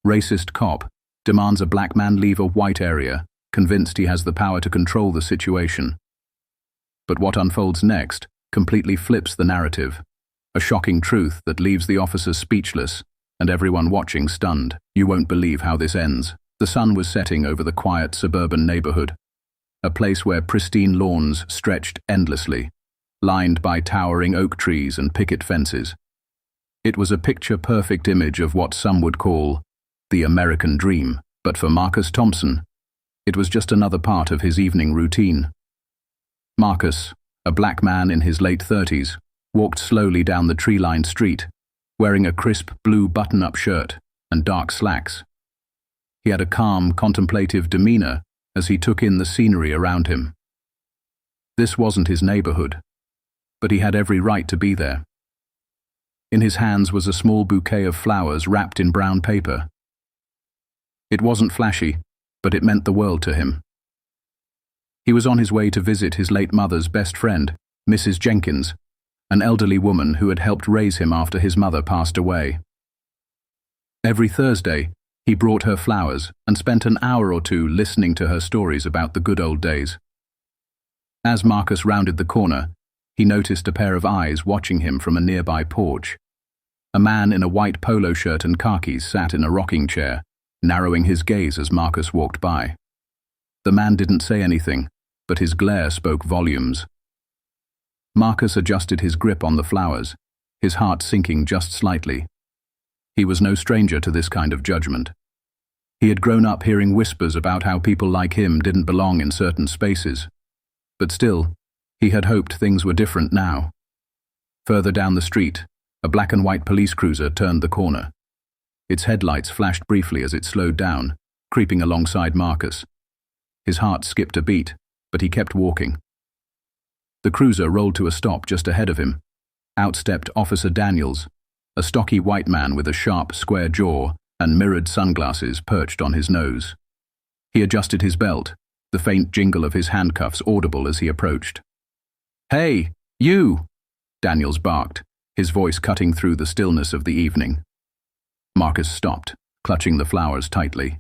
Racist cop demands a black man leave a white area, convinced he has the power to control the situation. But what unfolds next completely flips the narrative. A shocking truth that leaves the officers speechless and everyone watching stunned. You won't believe how this ends. The sun was setting over the quiet suburban neighborhood, a place where pristine lawns stretched endlessly, lined by towering oak trees and picket fences. It was a picture-perfect image of what some would call the American dream, but for Marcus Thompson, it was just another part of his evening routine. Marcus, a black man in his late 30s, walked slowly down the tree-lined street, wearing a crisp blue button-up shirt and dark slacks. He had a calm, contemplative demeanor as he took in the scenery around him. This wasn't his neighborhood, but he had every right to be there. In his hands was a small bouquet of flowers wrapped in brown paper. It wasn't flashy, but it meant the world to him. He was on his way to visit his late mother's best friend, Mrs. Jenkins, an elderly woman who had helped raise him after his mother passed away. Every Thursday, he brought her flowers and spent an hour or two listening to her stories about the good old days. As Marcus rounded the corner, he noticed a pair of eyes watching him from a nearby porch. A man in a white polo shirt and khakis sat in a rocking chair, narrowing his gaze as Marcus walked by. The man didn't say anything, but his glare spoke volumes. Marcus adjusted his grip on the flowers, his heart sinking just slightly. He was no stranger to this kind of judgment. He had grown up hearing whispers about how people like him didn't belong in certain spaces. But still, he had hoped things were different now. Further down the street, a black and white police cruiser turned the corner. Its headlights flashed briefly as it slowed down, creeping alongside Marcus. His heart skipped a beat, but he kept walking. The cruiser rolled to a stop just ahead of him. Out stepped Officer Daniels, a stocky white man with a sharp, square jaw and mirrored sunglasses perched on his nose. He adjusted his belt, the faint jingle of his handcuffs audible as he approached. "Hey, you!" Daniels barked, his voice cutting through the stillness of the evening. Marcus stopped, clutching the flowers tightly.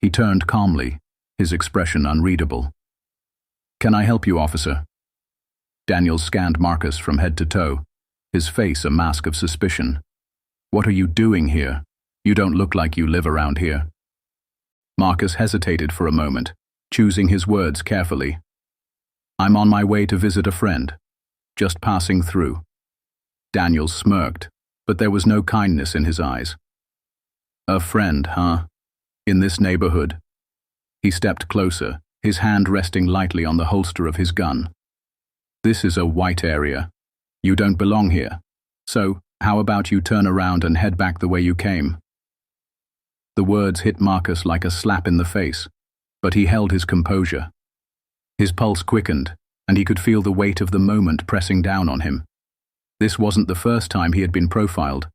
He turned calmly, his expression unreadable. "Can I help you, officer?" Daniels scanned Marcus from head to toe, his face a mask of suspicion. "What are you doing here? You don't look like you live around here." Marcus hesitated for a moment, choosing his words carefully. "I'm on my way to visit a friend. Just passing through." Daniels smirked, but there was no kindness in his eyes. "A friend, huh? In this neighborhood?" He stepped closer, his hand resting lightly on the holster of his gun. "This is a white area. You don't belong here. So, how about you turn around and head back the way you came?" The words hit Marcus like a slap in the face, but he held his composure. His pulse quickened, and he could feel the weight of the moment pressing down on him. This wasn't the first time he had been profiled,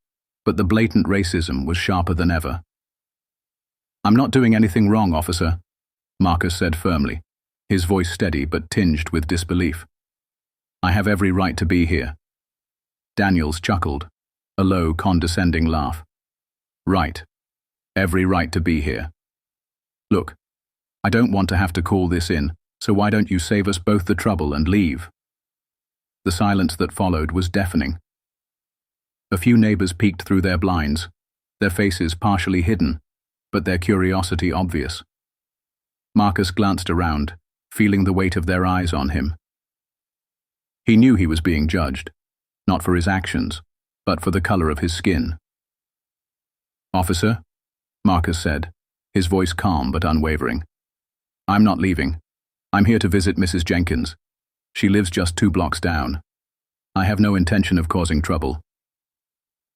but the blatant racism was sharper than ever. "I'm not doing anything wrong, officer," Marcus said firmly, his voice steady but tinged with disbelief. "I have every right to be here." Daniels chuckled, a low, condescending laugh. "Right. Every right to be here. Look, I don't want to have to call this in, so why don't you save us both the trouble and leave?" The silence that followed was deafening. A few neighbors peeked through their blinds, their faces partially hidden, but their curiosity obvious. Marcus glanced around, feeling the weight of their eyes on him. He knew he was being judged, not for his actions, but for the color of his skin. "Officer," Marcus said, his voice calm but unwavering. "I'm not leaving. I'm here to visit Mrs. Jenkins. She lives just 2 blocks down. I have no intention of causing trouble."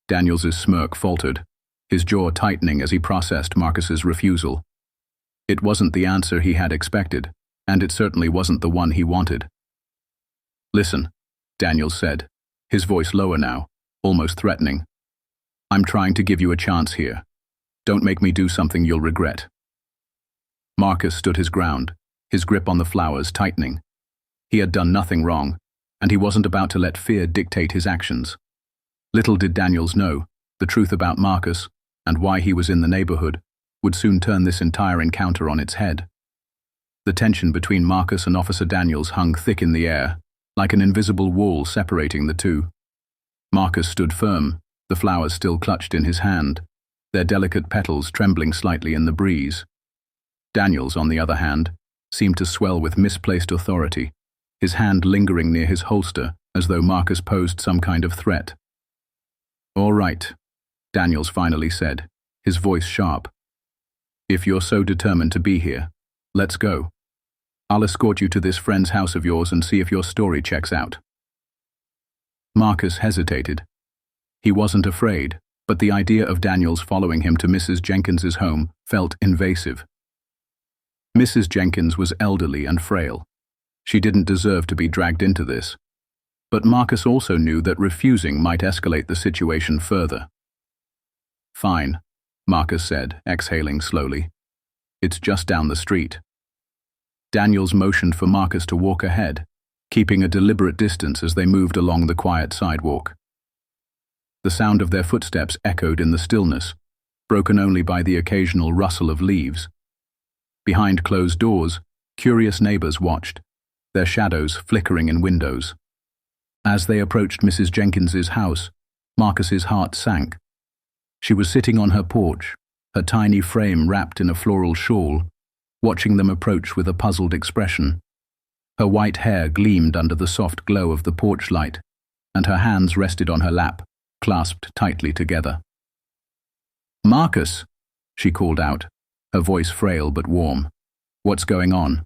Daniels's smirk faltered, his jaw tightening as he processed Marcus's refusal. It wasn't the answer he had expected, and it certainly wasn't the one he wanted. "Listen," Daniels said, his voice lower now, almost threatening. "I'm trying to give you a chance here. Don't make me do something you'll regret." Marcus stood his ground, his grip on the flowers tightening. He had done nothing wrong, and he wasn't about to let fear dictate his actions. Little did Daniels know the truth about Marcus and why he was in the neighborhood would soon turn this entire encounter on its head. The tension between Marcus and Officer Daniels hung thick in the air, like an invisible wall separating the two. Marcus stood firm, the flowers still clutched in his hand, their delicate petals trembling slightly in the breeze. Daniels, on the other hand, seemed to swell with misplaced authority, his hand lingering near his holster as though Marcus posed some kind of threat. "All right," Daniels finally said, his voice sharp. "If you're so determined to be here, let's go. I'll escort you to this friend's house of yours and see if your story checks out." Marcus hesitated. He wasn't afraid, but the idea of Daniels following him to Mrs. Jenkins's home felt invasive. Mrs. Jenkins was elderly and frail. She didn't deserve to be dragged into this. But Marcus also knew that refusing might escalate the situation further. "Fine," Marcus said, exhaling slowly. "It's just down the street." Daniels motioned for Marcus to walk ahead, keeping a deliberate distance as they moved along the quiet sidewalk. The sound of their footsteps echoed in the stillness, broken only by the occasional rustle of leaves. Behind closed doors, curious neighbors watched, their shadows flickering in windows. As they approached Mrs. Jenkins's house, Marcus's heart sank. She was sitting on her porch, her tiny frame wrapped in a floral shawl, watching them approach with a puzzled expression. Her white hair gleamed under the soft glow of the porch light, and her hands rested on her lap, clasped tightly together. "Marcus," she called out, her voice frail but warm. "What's going on?"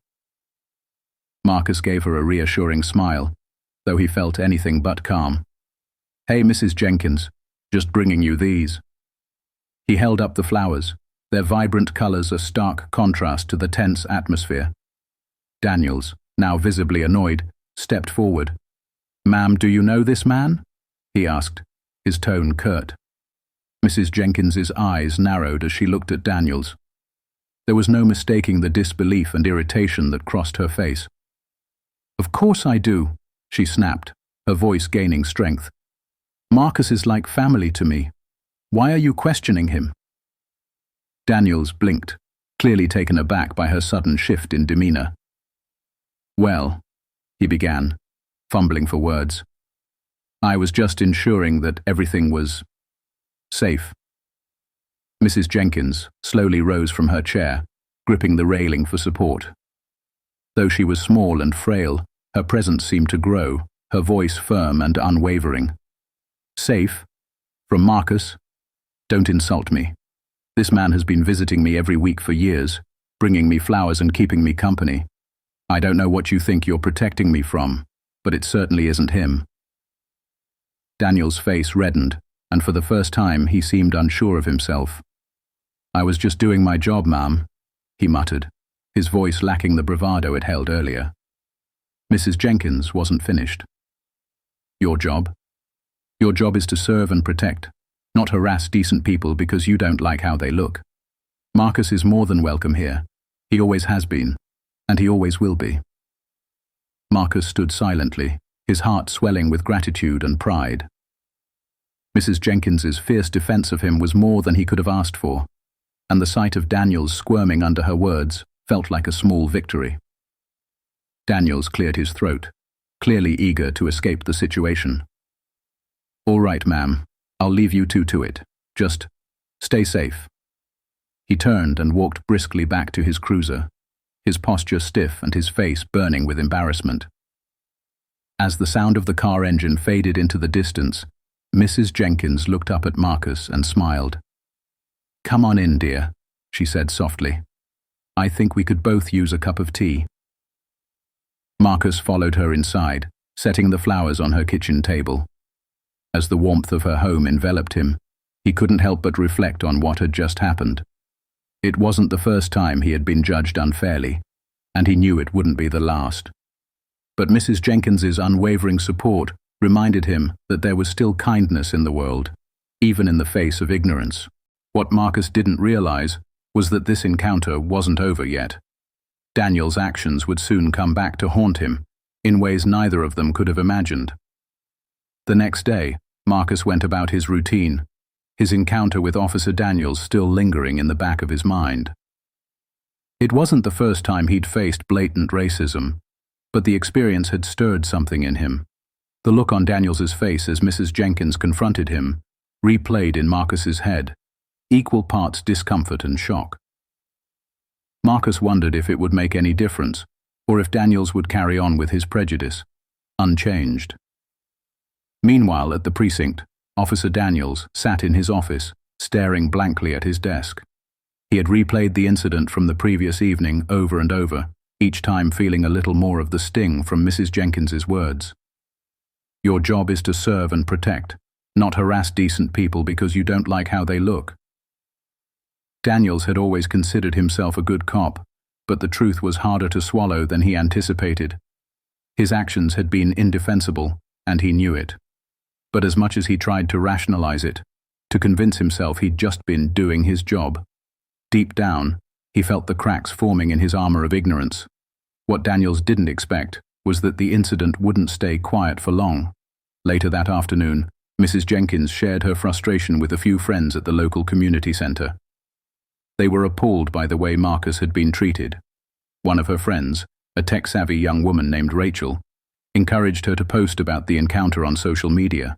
Marcus gave her a reassuring smile, though he felt anything but calm. "Hey, Mrs. Jenkins, just bringing you these." He held up the flowers, their vibrant colors a stark contrast to the tense atmosphere. Daniels, now visibly annoyed, stepped forward. "Ma'am, do you know this man?" he asked, his tone curt. Mrs. Jenkins's eyes narrowed as she looked at Daniels. There was no mistaking the disbelief and irritation that crossed her face. "Of course I do," she snapped, her voice gaining strength. "Marcus is like family to me. Why are you questioning him?" Daniels blinked, clearly taken aback by her sudden shift in demeanor. "Well," he began, fumbling for words, "I was just ensuring that everything was safe." Mrs. Jenkins slowly rose from her chair, gripping the railing for support. Though she was small and frail, her presence seemed to grow, her voice firm and unwavering. "Safe? From Marcus? Don't insult me. This man has been visiting me every week for years, bringing me flowers and keeping me company. I don't know what you think you're protecting me from, but it certainly isn't him." Daniel's face reddened, and for the first time he seemed unsure of himself. "I was just doing my job, ma'am," he muttered, his voice lacking the bravado it held earlier. Mrs. Jenkins wasn't finished. "Your job? Your job is to serve and protect, not harass decent people because you don't like how they look. Marcus is more than welcome here. He always has been, and he always will be." Marcus stood silently, his heart swelling with gratitude and pride. Mrs. Jenkins's fierce defense of him was more than he could have asked for, and the sight of Daniels squirming under her words felt like a small victory. Daniels cleared his throat, clearly eager to escape the situation. "All right, ma'am. I'll leave you two to it. Just stay safe." He turned and walked briskly back to his cruiser, his posture stiff and his face burning with embarrassment. As the sound of the car engine faded into the distance, Mrs. Jenkins looked up at Marcus and smiled. "Come on in, dear," she said softly. "I think we could both use a cup of tea." Marcus followed her inside, setting the flowers on her kitchen table. As the warmth of her home enveloped him, he couldn't help but reflect on what had just happened. It wasn't the first time he had been judged unfairly, and he knew it wouldn't be the last. But Mrs. Jenkins's unwavering support reminded him that there was still kindness in the world, even in the face of ignorance. What Marcus didn't realize was that this encounter wasn't over yet. Daniel's actions would soon come back to haunt him, in ways neither of them could have imagined. The next day, Marcus went about his routine, his encounter with Officer Daniels still lingering in the back of his mind. It wasn't the first time he'd faced blatant racism, but the experience had stirred something in him. The look on Daniels's face as Mrs. Jenkins confronted him replayed in Marcus's head, equal parts discomfort and shock. Marcus wondered if it would make any difference, or if Daniels would carry on with his prejudice, unchanged. Meanwhile, at the precinct, Officer Daniels sat in his office, staring blankly at his desk. He had replayed the incident from the previous evening over and over, each time feeling a little more of the sting from Mrs. Jenkins's words. Your job is to serve and protect, not harass decent people because you don't like how they look. Daniels had always considered himself a good cop, but the truth was harder to swallow than he anticipated. His actions had been indefensible, and he knew it. But as much as he tried to rationalize it, to convince himself he'd just been doing his job, deep down, he felt the cracks forming in his armor of ignorance. What Daniels didn't expect was that the incident wouldn't stay quiet for long. Later that afternoon, Mrs. Jenkins shared her frustration with a few friends at the local community center. They were appalled by the way Marcus had been treated. One of her friends, a tech-savvy young woman named Rachel, encouraged her to post about the encounter on social media.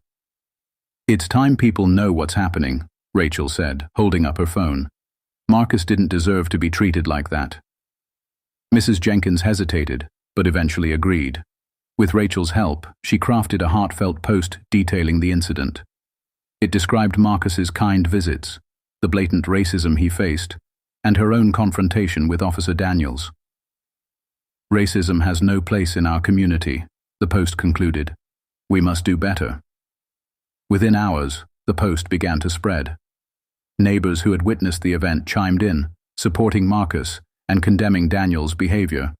It's time people know what's happening, Rachel said, holding up her phone. Marcus didn't deserve to be treated like that. Mrs. Jenkins hesitated, but eventually agreed. With Rachel's help, she crafted a heartfelt post detailing the incident. It described Marcus's kind visits, the blatant racism he faced, and her own confrontation with Officer Daniels. Racism has no place in our community, the post concluded. We must do better. Within hours, the post began to spread. Neighbors who had witnessed the event chimed in, supporting Marcus and condemning Daniels' behavior.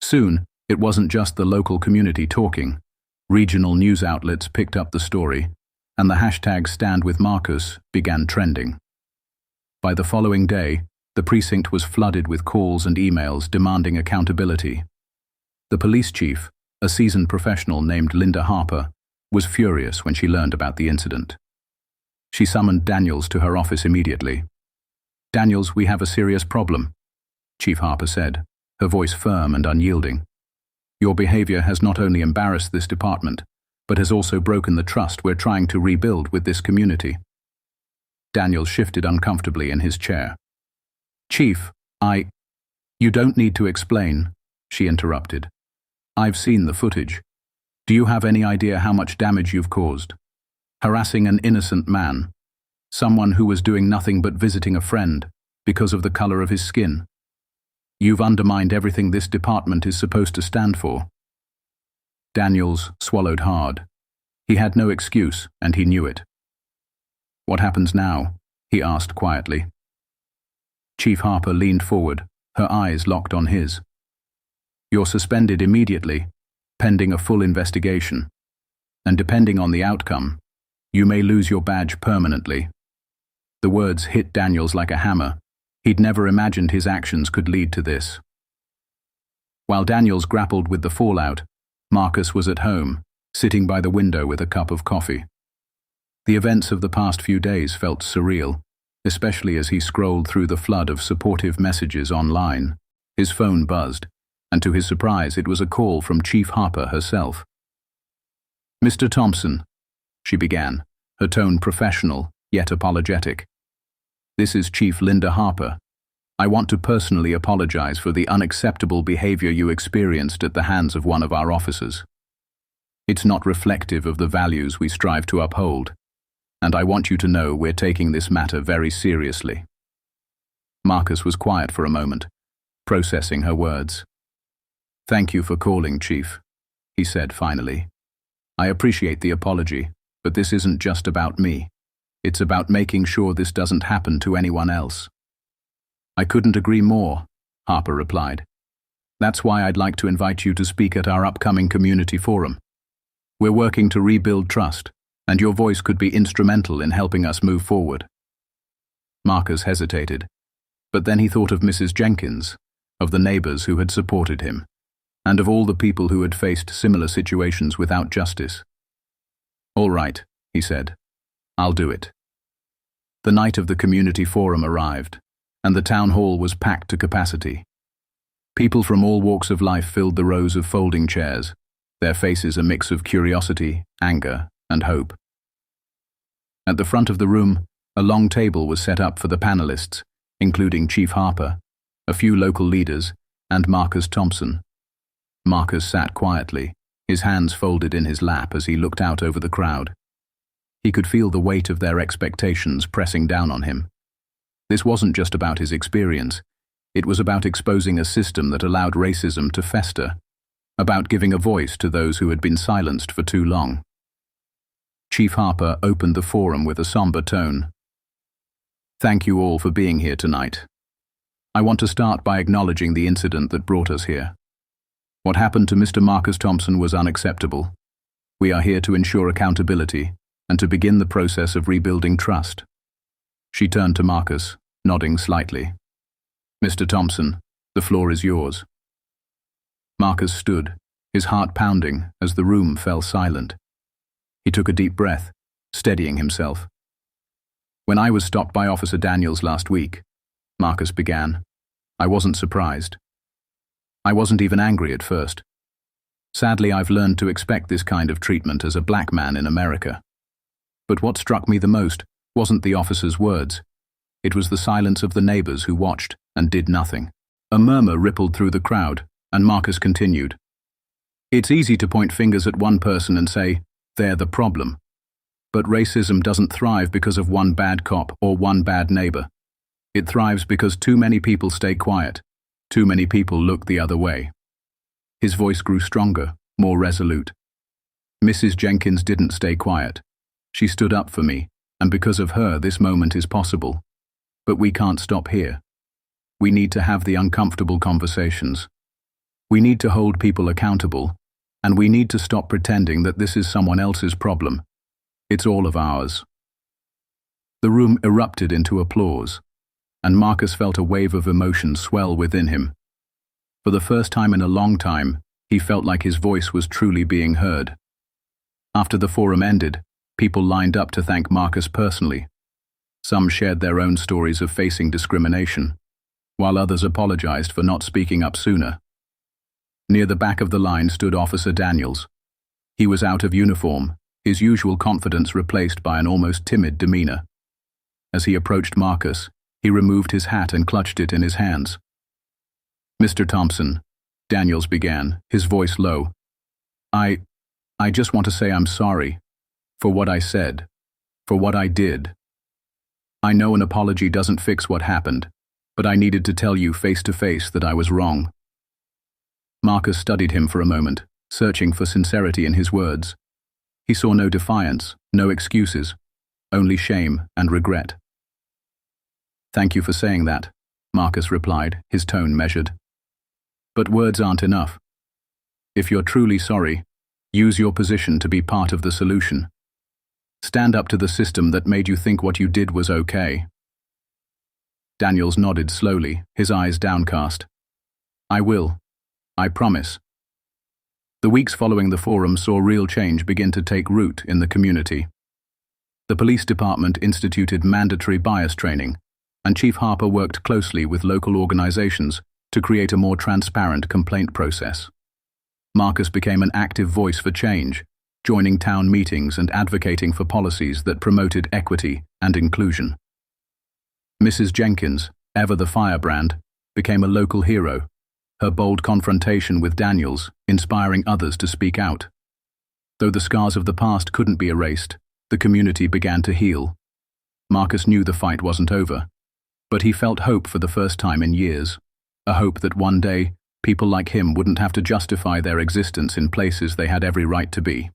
Soon, it wasn't just the local community talking. Regional news outlets picked up the story, and the hashtag #StandWithMarcus began trending. By the following day, the precinct was flooded with calls and emails demanding accountability. The police chief, a seasoned professional named Linda Harper, was furious when she learned about the incident. She summoned Daniels to her office immediately. "Daniels, we have a serious problem," Chief Harper said, her voice firm and unyielding. "Your behavior has not only embarrassed this department, but has also broken the trust we're trying to rebuild with this community." Daniels shifted uncomfortably in his chair. "Chief, You don't need to explain," she interrupted. "I've seen the footage. Do you have any idea how much damage you've caused? Harassing an innocent man, someone who was doing nothing but visiting a friend, because of the color of his skin. You've undermined everything this department is supposed to stand for." Daniels swallowed hard. He had no excuse, and he knew it. "What happens now?" he asked quietly. Chief Harper leaned forward, her eyes locked on his. "You're suspended immediately, pending a full investigation. And depending on the outcome, you may lose your badge permanently." The words hit Daniels like a hammer. He'd never imagined his actions could lead to this. While Daniels grappled with the fallout, Marcus was at home, sitting by the window with a cup of coffee. The events of the past few days felt surreal, especially as he scrolled through the flood of supportive messages online. His phone buzzed, and to his surprise it was a call from Chief Harper herself. "Mr. Thompson," she began, her tone professional, yet apologetic. "This is Chief Linda Harper. I want to personally apologize for the unacceptable behavior you experienced at the hands of one of our officers. It's not reflective of the values we strive to uphold, and I want you to know we're taking this matter very seriously." Marcus was quiet for a moment, processing her words. "Thank you for calling, Chief," he said finally. "I appreciate the apology, but this isn't just about me. It's about making sure this doesn't happen to anyone else." "I couldn't agree more," Harper replied. "That's why I'd like to invite you to speak at our upcoming community forum. We're working to rebuild trust, and your voice could be instrumental in helping us move forward." Marcus hesitated, but then he thought of Mrs. Jenkins, of the neighbors who had supported him, and of all the people who had faced similar situations without justice. "All right," he said. "I'll do it." The night of the community forum arrived, and the town hall was packed to capacity. People from all walks of life filled the rows of folding chairs, their faces a mix of curiosity, anger, and hope. At the front of the room, a long table was set up for the panelists, including Chief Harper, a few local leaders, and Marcus Thompson. Marcus sat quietly, his hands folded in his lap as he looked out over the crowd. He could feel the weight of their expectations pressing down on him. This wasn't just about his experience. It was about exposing a system that allowed racism to fester, about giving a voice to those who had been silenced for too long. Chief Harper opened the forum with a somber tone. Thank you all for being here tonight. I want to start by acknowledging the incident that brought us here. What happened to Mr. Marcus Thompson was unacceptable. We are here to ensure accountability and to begin the process of rebuilding trust. She turned to Marcus, nodding slightly. Mr. Thompson, the floor is yours. Marcus stood, his heart pounding as the room fell silent. He took a deep breath, steadying himself. When I was stopped by Officer Daniels last week, Marcus began, I wasn't surprised. I wasn't even angry at first. Sadly, I've learned to expect this kind of treatment as a black man in America. But what struck me the most wasn't the officer's words. It was the silence of the neighbors who watched and did nothing. A murmur rippled through the crowd, and Marcus continued. It's easy to point fingers at one person and say, they're the problem. But racism doesn't thrive because of one bad cop or one bad neighbor. It thrives because too many people stay quiet. Too many people look the other way. His voice grew stronger, more resolute. Mrs. Jenkins didn't stay quiet. She stood up for me, and because of her this moment is possible. But we can't stop here. We need to have the uncomfortable conversations. We need to hold people accountable, and we need to stop pretending that this is someone else's problem. It's all of ours. The room erupted into applause, and Marcus felt a wave of emotion swell within him. For the first time in a long time, he felt like his voice was truly being heard. After the forum ended, people lined up to thank Marcus personally. Some shared their own stories of facing discrimination, while others apologized for not speaking up sooner. Near the back of the line stood Officer Daniels. He was out of uniform, his usual confidence replaced by an almost timid demeanor. As he approached Marcus, he removed his hat and clutched it in his hands. Mr. Thompson, Daniels began, his voice low. I just want to say I'm sorry. For what I said. For what I did. I know an apology doesn't fix what happened, but I needed to tell you face to face that I was wrong. Marcus studied him for a moment, searching for sincerity in his words. He saw no defiance, no excuses, only shame and regret. Thank you for saying that, Marcus replied, his tone measured. But words aren't enough. If you're truly sorry, use your position to be part of the solution. Stand up to the system that made you think what you did was okay. Daniels nodded slowly, his eyes downcast. I will. I promise. The weeks following the forum saw real change begin to take root in the community. The police department instituted mandatory bias training, and Chief Harper worked closely with local organizations to create a more transparent complaint process. Marcus became an active voice for change, joining town meetings and advocating for policies that promoted equity and inclusion. Mrs. Jenkins, ever the firebrand, became a local hero, her bold confrontation with Daniels inspiring others to speak out. Though the scars of the past couldn't be erased, the community began to heal. Marcus knew the fight wasn't over, but he felt hope for the first time in years, a hope that one day people like him wouldn't have to justify their existence in places they had every right to be.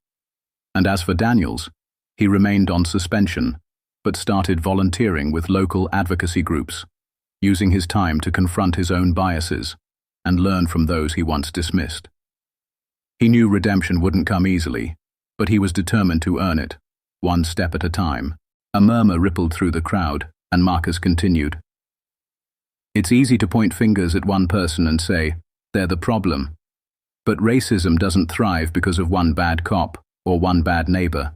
And as for Daniels, he remained on suspension, but started volunteering with local advocacy groups, using his time to confront his own biases and learn from those he once dismissed. He knew redemption wouldn't come easily, but he was determined to earn it, one step at a time. A murmur rippled through the crowd, and Marcus continued. It's easy to point fingers at one person and say, they're the problem. But racism doesn't thrive because of one bad cop or one bad neighbor.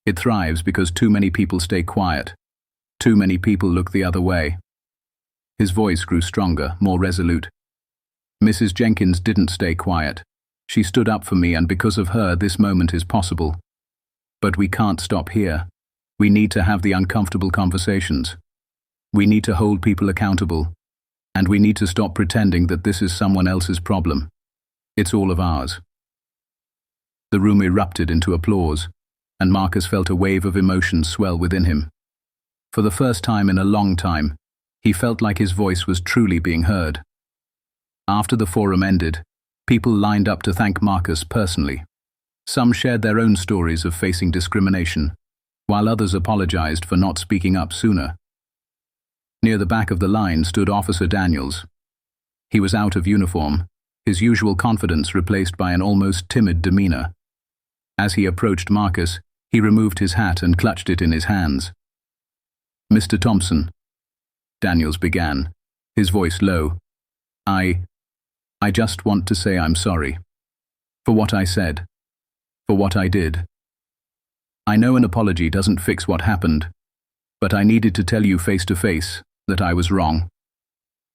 It thrives because too many people stay quiet. Too many people look the other way. His voice grew stronger, more resolute. Mrs. Jenkins didn't stay quiet. She stood up for me, and because of her, this moment is possible. But we can't stop here. We need to have the uncomfortable conversations. We need to hold people accountable. And we need to stop pretending that this is someone else's problem. It's all of ours. The room erupted into applause, and Marcus felt a wave of emotion swell within him. For the first time in a long time, he felt like his voice was truly being heard. After the forum ended, people lined up to thank Marcus personally. Some shared their own stories of facing discrimination, while others apologized for not speaking up sooner. Near the back of the line stood Officer Daniels. He was out of uniform, his usual confidence replaced by an almost timid demeanor. As he approached Marcus, he removed his hat and clutched it in his hands. "Mr. Thompson," Daniels began, his voice low, I just want to say I'm sorry. For what I said. For what I did. I know an apology doesn't fix what happened, but I needed to tell you face to face that I was wrong."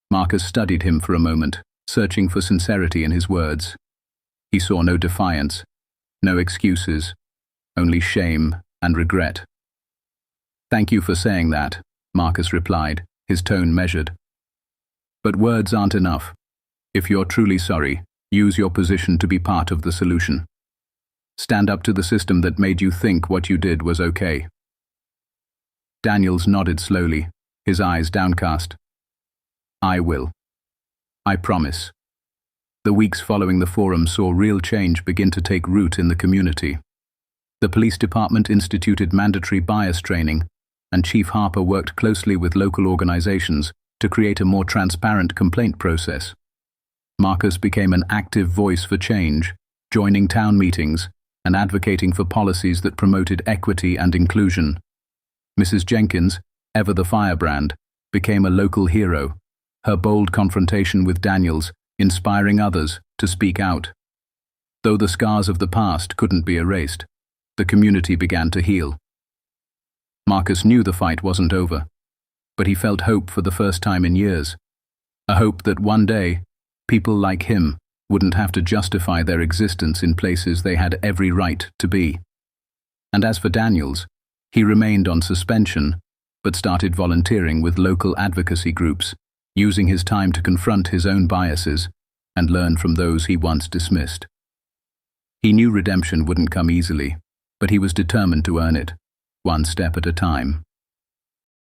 Marcus studied him for a moment, searching for sincerity in his words. He saw no defiance, no excuses, only shame and regret. "Thank you for saying that," Marcus replied, his tone measured. "But words aren't enough. If you're truly sorry, use your position to be part of the solution. Stand up to the system that made you think what you did was okay." Daniels nodded slowly, his eyes downcast. "I will. I promise." The weeks following the forum saw real change begin to take root in the community. The police department instituted mandatory bias training, and Chief Harper worked closely with local organizations to create a more transparent complaint process. Marcus became an active voice for change, joining town meetings and advocating for policies that promoted equity and inclusion. Mrs. Jenkins, ever the firebrand, became a local hero, her bold confrontation with Daniels inspiring others to speak out. Though the scars of the past couldn't be erased, the community began to heal. Marcus knew the fight wasn't over, but he felt hope for the first time in years. A hope that one day, people like him wouldn't have to justify their existence in places they had every right to be. And as for Daniels, he remained on suspension, but started volunteering with local advocacy groups, using his time to confront his own biases and learn from those he once dismissed. He knew redemption wouldn't come easily, but he was determined to earn it, one step at a time.